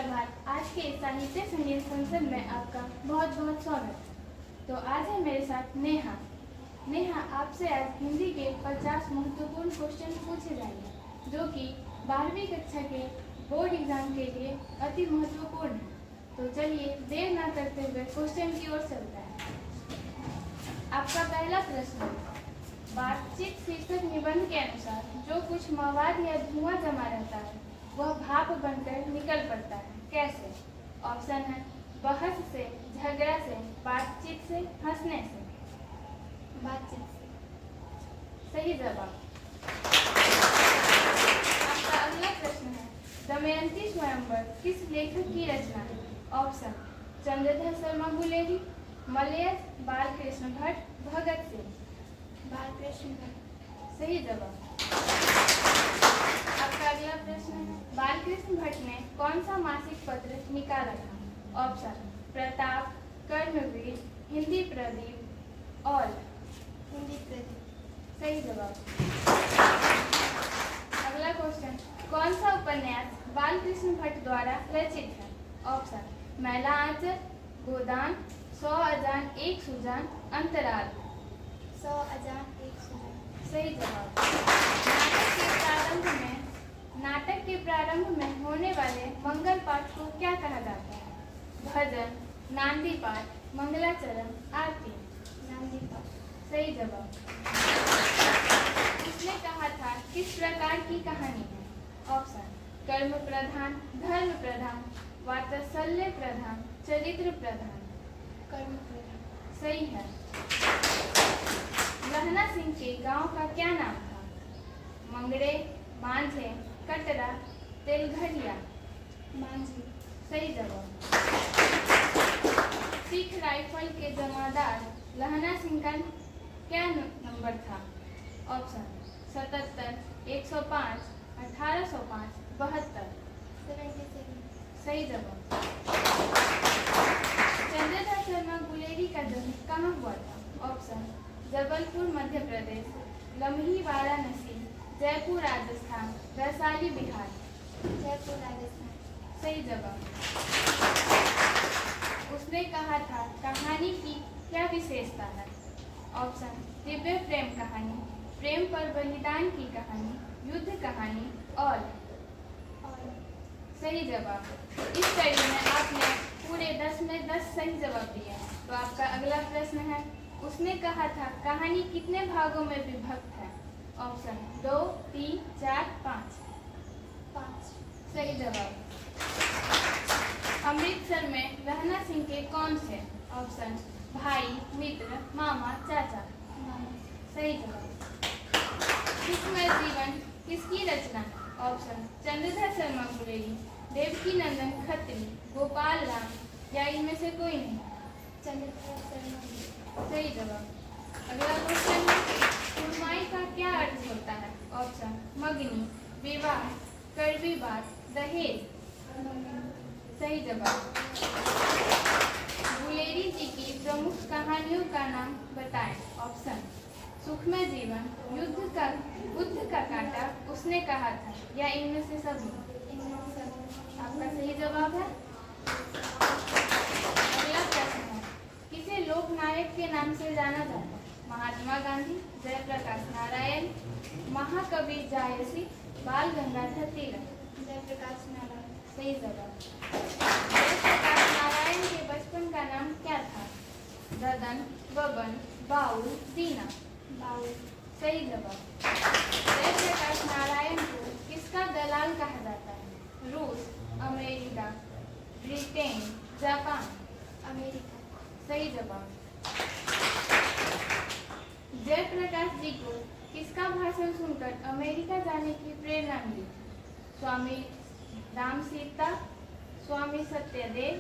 सुप्रभात। आज के साहित्य संगीत संसद में आपका बहुत बहुत स्वागत है। तो आज है मेरे साथ नेहा। नेहा, आपसे आज हिंदी के 50 महत्वपूर्ण क्वेश्चन पूछे जाएंगे जो कि 12वीं कक्षा के बोर्ड एग्जाम के लिए अति महत्वपूर्ण है। तो चलिए देर न करते हुए क्वेश्चन की ओर चलते हैं। आपका पहला प्रश्न, बातचीत शीर्षक निबंध के अनुसार जो कुछ मवाद या धुआं जमा रहता है वह भाप बनकर निकल पड़ता है, कैसे? ऑप्शन है बहस से, झगड़ा से, बातचीत से, हंसने से। बातचीत से। सही जवाब। आपका अगला प्रश्न है, दमयंती स्वयंवर किस लेखक की रचना है? ऑप्शन चंद्रधर शर्मा गुलेरी, मलयज, बालकृष्ण भट्ट, भगत सिंह। बालकृष्ण भट्ट। सही जवाब। आपका अगला प्रश्न है, बालकृष्ण भट्ट ने कौन सा मासिक पत्र निकाला था? ऑप्शन प्रताप, कर्मवीर, हिंदी प्रदीप, और हिंदी प्रदीप। सही जवाब। अगला क्वेश्चन, कौन सा उपन्यास बालकृष्ण भट्ट द्वारा रचित है? ऑप्शन मैला आंचल, गोदान, 100 अजान एक सुजान, अंतराल। 100 अजान एक सुजान। सही जवाब। नाटक के प्रारंभ में होने वाले मंगल पाठ को क्या कहा जाता है? भजन, नांदी पाठ, मंगलाचरण, आरती। नांदी पाठ। सही जवाब। उसने कहा था किस प्रकार की कहानी है? ऑप्शन कर्म प्रधान, धर्म प्रधान, वात्सल्य प्रधान, चरित्र प्रधान। कर्म प्रधान। सही है। लहना सिंह के गांव का क्या नाम था? मंगड़े, मांझे, कटरा, तेलघरिया। मांझी। सही जवाब। सिख राइफल के जमादार लहना सिंह का क्या नंबर था? ऑप्शन 77, 105, 1805, 72। 77। सही जवाब। चंद्रधर शर्मा गुलेरी का जन्म कहाँ हुआ था? ऑप्शन जबलपुर मध्य प्रदेश, लम्ही वाराणसी, जयपुर राजस्थान, वैशाली बिहार। जयपुर राजस्थान। सही जवाब। उसने कहा था कहानी की क्या विशेषता है? ऑप्शन दिव्य प्रेम कहानी, प्रेम पर बलिदान की कहानी, युद्ध कहानी, और सही जवाब। इस कड़ी में आपने पूरे 10 में 10 सही जवाब दिए हैं। तो आपका अगला प्रश्न है, उसने कहा था कहानी कितने भागों में विभक्त है? ऑप्शन 2, 3, 4, 5। 5। सही जवाब। अमृतसर में लहना सिंह के कौन से? ऑप्शन भाई, मित्र, मामा, चाचा। मामा। सही जवाब। सुखमय जीवन किसकी रचना है? ऑप्शन चंद्रधर शर्मा गुलेरी, देवकी नंदन खत्री, गोपाल राम, या इनमें से कोई नहीं। चंद्रधर शर्मा। सही जवाब। अगला क्वेश्चन है, सुरमाई का क्या अर्थ होता है? ऑप्शन मगनी, विवाह, कड़वी बात, दहेज। सही जवाब। गुलेरी जी की प्रमुख कहानियों का नाम बताएं। ऑप्शन सुखमय जीवन, बुद्ध का कांटा, उसने कहा था, या इनमें से सभी। आपका सही जवाब है। अगला प्रश्न है, किसे लोकनायक के नाम से जाना जाता है? महात्मा गांधी, जयप्रकाश नारायण, महाकवि जायसी, बाल गंगाधर तिलक। जयप्रकाश नारायण। सही जवाब। जयप्रकाश नारायण के बचपन का नाम क्या था? ददन, बबन, बाउल, दीना। बाउल। सही जवाब। जयप्रकाश नारायण को किसका दलाल कहा जाता है? रूस, अमेरिका, ब्रिटेन, जापान। अमेरिका। सही जवाब। जयप्रकाश जी को किसका भाषण सुनकर अमेरिका जाने की प्रेरणा मिली? स्वामी राम सीता, स्वामी सत्यदेव,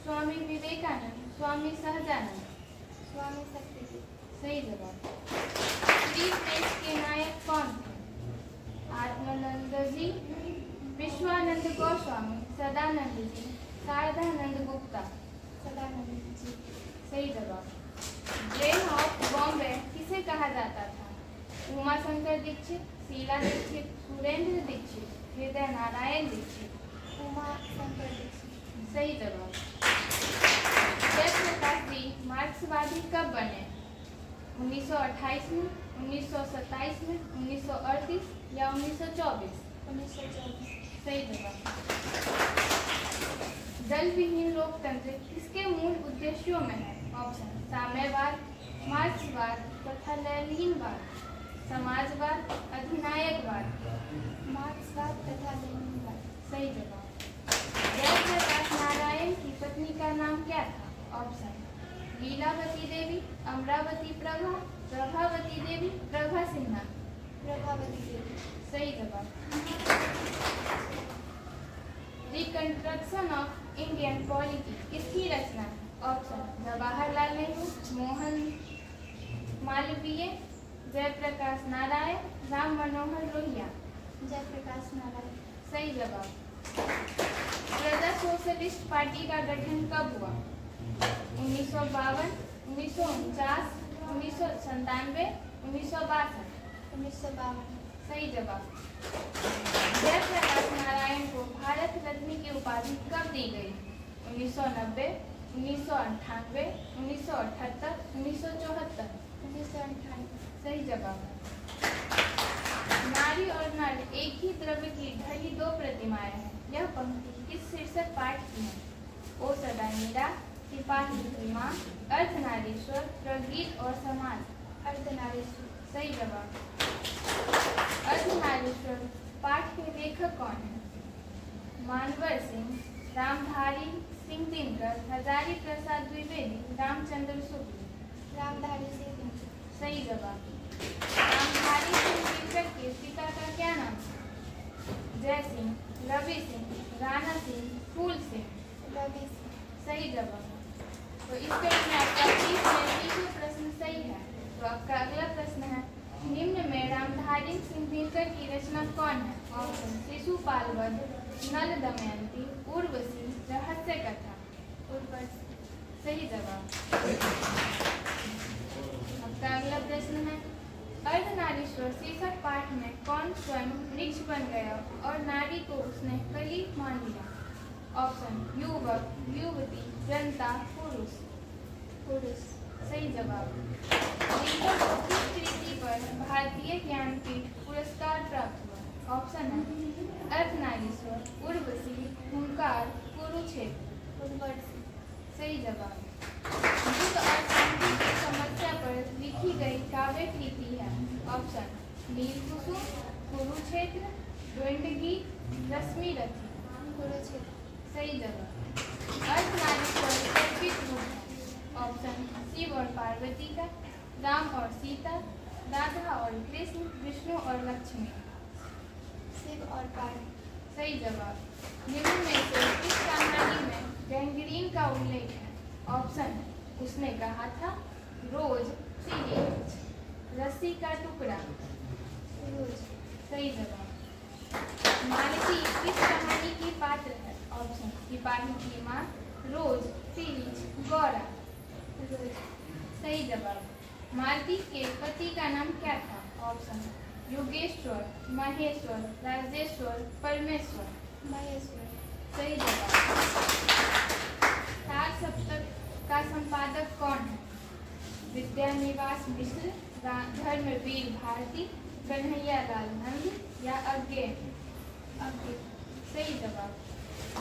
स्वामी विवेकानंद, स्वामी सहजानंद। स्वामी सत्यदेव। सही जवाब। ग्रीक देश के नायक कौन थे? आत्मानंद जी, विश्वानंद गोस्वामी, सदानंद जी, शारदानंद गुप्ता। सदानंद जी। सही जवाब। ब्रेन ऑफ बॉम्बे किसे कहा जाता था? उमा शंकर दीक्षित, शीला दीक्षित, सुरेंद्र दीक्षित, हृदय नारायण दीक्षित। उमा शंकर दीक्षित। सही जवाब। जयप्रकाश जी मार्क्सवादी कब बने? 1928 में, 1927 में, 1938 या 1924? 1924। सही जवाब। दल विहीन लोकतंत्र किसके मूल उद्देश्यों में है? ऑप्शन साम्यवाद, मार्क्सवाद तथा लेनिनवाद, समाजवाद, अधिनायकवाद। मार्क्सवाद तथा लेनिनवाद। सही जवाब। जयप्रकाश नारायण की पत्नी का नाम क्या था? ऑप्शन लीलावती देवी, अमरावती प्रभा, प्रभावती देवी, प्रभा सिन्हा। प्रभावती देवी। सही जवाब। रिकंस्ट्रक्शन ऑफ इंडियन पॉलिटी किसकी रचना है? ऑप्शन जवाहरलाल नेहरू, मोहन मालवीय, जयप्रकाश नारायण, राम मनोहर लोहिया। जयप्रकाश नारायण। सही जवाब। प्रजा सोशलिस्ट पार्टी का गठन कब हुआ? 1952, 1949, 1997, 1962। 1952। सही जवाब। जयप्रकाश नारायण को भारत रत्न की उपाधि कब दी गई? 1990, 1998, 1978, 1974। 1998। सही जवाब। नारी और नर एक ही द्रव्य की ढली दो प्रतिमाएं हैं। यह पंक्ति किस शीर्षक पाठ की है? ओ सदा मीरा, सिपाही की मां, अर्धनारीश्वर, प्रगीत और समाज। अर्धनारीश्वर। सही जवाब। अर्धनारीश्वर पाठ के लेखक कौन है? मानवर सिंह, रामधारी सिंह दिनकर, हजारी प्रसाद द्विवेदी, रामचंद्र शुक्ल। रामधारी सिंह दिनकर। सही जवाब। रामधारी सिंह दिनकर के पिता का क्या नाम? जय सिंह, रवि सिंह, राणा सिंह, फूल सिंह। रवि सिंह। सही जवाब। तो इस पेज में आपका 30 में 30 प्रश्न सही है। तो आपका अगला प्रश्न है, निम्न में रामधारी सिंह दिनकर की रचना कौन है? ऑप्शन शिशुपाल वध, नल दमयंती, उर्वशी, रहस्य कथा। उर्वशी। सही जवाब। आपका अगला प्रश्न है, अर्धनारीश्वर शीर्षक पाठ में कौन स्वयं वृक्ष बन गया और नारी को उसने कली मान लिया? ऑप्शन युवक, युवती, जनता, पुरुष। पुरुष। सही जवाब। दिनकर को किस कृति पर भारतीय ज्ञानपीठ पुरस्कार प्राप्त हुआ? ऑप्शन है अर्धनारीश्वर, उर्वशी, हुंकार, कुरुक्षेत्र। उर्वशी। सही जवाब। युद्ध और शांति की समस्या पर लिखी गई काव्य कृति है? ऑप्शन नीलकुसुम, कुरुक्षेत्र, द्वंद्वगीत, रश्मिरथी। कुरुक्षेत्र। सही जवाब। अर्धनारीश्वर कल्पित रूप है? ऑप्शन शिव और पार्वती का, राम और सीता, राधा और कृष्ण, विष्णु और लक्ष्मी। शिव और पार्वती। सही जवाब। निम्न में से किस कहानी में गैंग्रीन का उल्लेख है? ऑप्शन उसने कहा था, रोज, सीरीज, रस्सी का टुकड़ा। रोज। सही जवाब। मालती किस कहानी की पात्र है? ऑप्शन सिपाही की मां, रोज, सीरीज, गौरा। रोज। सही जवाब। मालती के पति का नाम क्या था? ऑप्शन योगेश्वर, महेश्वर, राजेश्वर, परमेश्वर। महेश्वर। सही जवाब। तार सप्तक का संपादक कौन है? विद्यानिवास मिश्र, धर्मवीर भारती, कन्हैयालाल नंद या अज्ञे? अज्ञे। सही जवाब।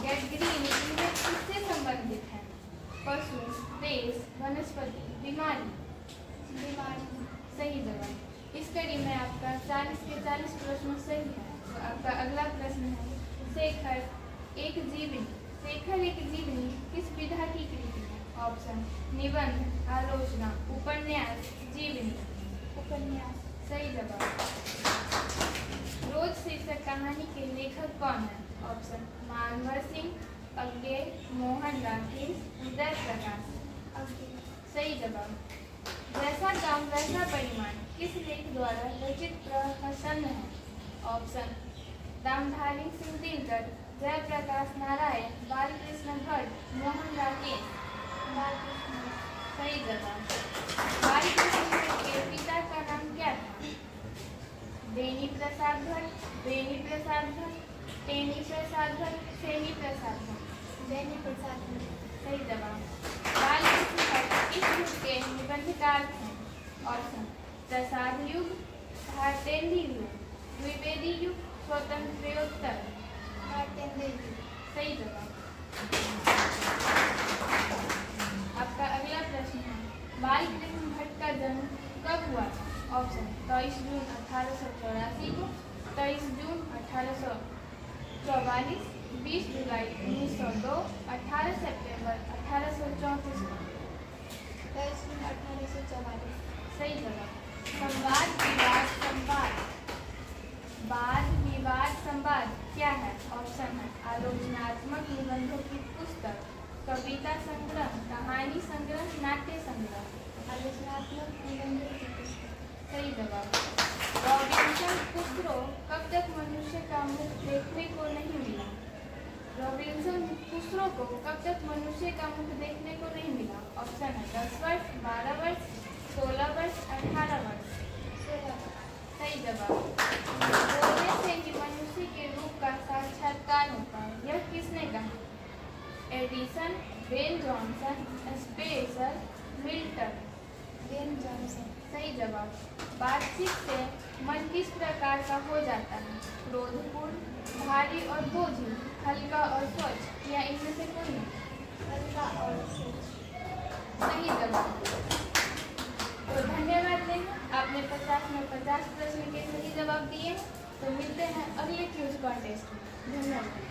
गैंग्रीन किससे संबंधित है? पशु, देश, वनस्पति, बीमारी। बीमारी। सही जवाब। इस कड़ी में आपका 40 के 40 प्रश्न सही है। तो आपका अगला प्रश्न है, शेखर एक जीवनी। शेखर एक जीवनी किस विधा की कृति है? ऑप्शन निबंध, आलोचना, उपन्यास, जीवनी। उपन्यास। सही जवाब। रोज शीर्षक कहानी के लेखक कौन है? ऑप्शन मानवर सिंह, अज्ञे, मोहन राकेश, उदय प्रकाश। अज्ञे। सही जवाब। जैसा काम वैसा परिमाण किस लेख द्वारा रचित प्रहसन है? ऑप्शन रामधारी सिंह दिनकर, जयप्रकाश नारायण, बालकृष्ण भट्ट, मोहन राकेश। बालकृष्ण। सही जवाब। बालकृष्ण भट्ट के पिता का नाम क्या था? बेनी प्रसाद भट्ट, बेनी प्रसाद भट्ट, टेनी प्रसाद भट्ट, सेनी प्रसाद भट्ट। बेनी प्रसाद प्रकार हैं? ऑप्शन प्रसाद युग, भारतेंद्र युग, द्विवेदी युग, स्वतंत्रोत्तर। भारतेंद्र युग। सही जवाब। आपका अगला प्रश्न है, बाल कृष्ण भट्ट का जन्म कब हुआ था? ऑप्शन 23 जून 1884 को, 23 जून 1844, 20 जुलाई 1902, 18 सितंबर 1834 को। 23 जून 1844। सही जवाब। संवाद विवाद संवाद, वाद विवाद संवाद क्या है? ऑप्शन है आलोचनात्मक निबंधों की पुस्तक, कविता संग्रह, कहानी संग्रह, नाट्य संग्रह। आलोचनात्मक निबंधों की पुस्तक। सही जवाब। रॉबिन्सन क्रूसो कब तक मनुष्य का मुख देखने को नहीं मिला? रॉबिन्सन क्रूसो को कब तक मनुष्य का मुख देखने को नहीं मिला? ऑप्शन है 10 वर्ष, 12 वर्ष, 16 वर्ष, 18 वर्ष। 16 वर्ष। सही जवाब। बोलने से ही मनुष्य के रूप का साक्षात्कार होता है, यह किसने कहा? Edison, Ben Jonson, Spencer, Milton. Ben Jonson. सही जवाब। बातचीत से मन किस प्रकार का हो जाता है? क्रोधपूर्ण, भारी और बोझिल, हल्का और स्वच्छ, या इनमें से कोई नहीं? हल्का और स्वच्छ। सही जवाब। तो धन्यवाद नेहा, आपने 50 में 50 प्रश्न के सही जवाब दिए। तो मिलते हैं अगले क्विज कॉन्टेस्ट में। धन्यवाद।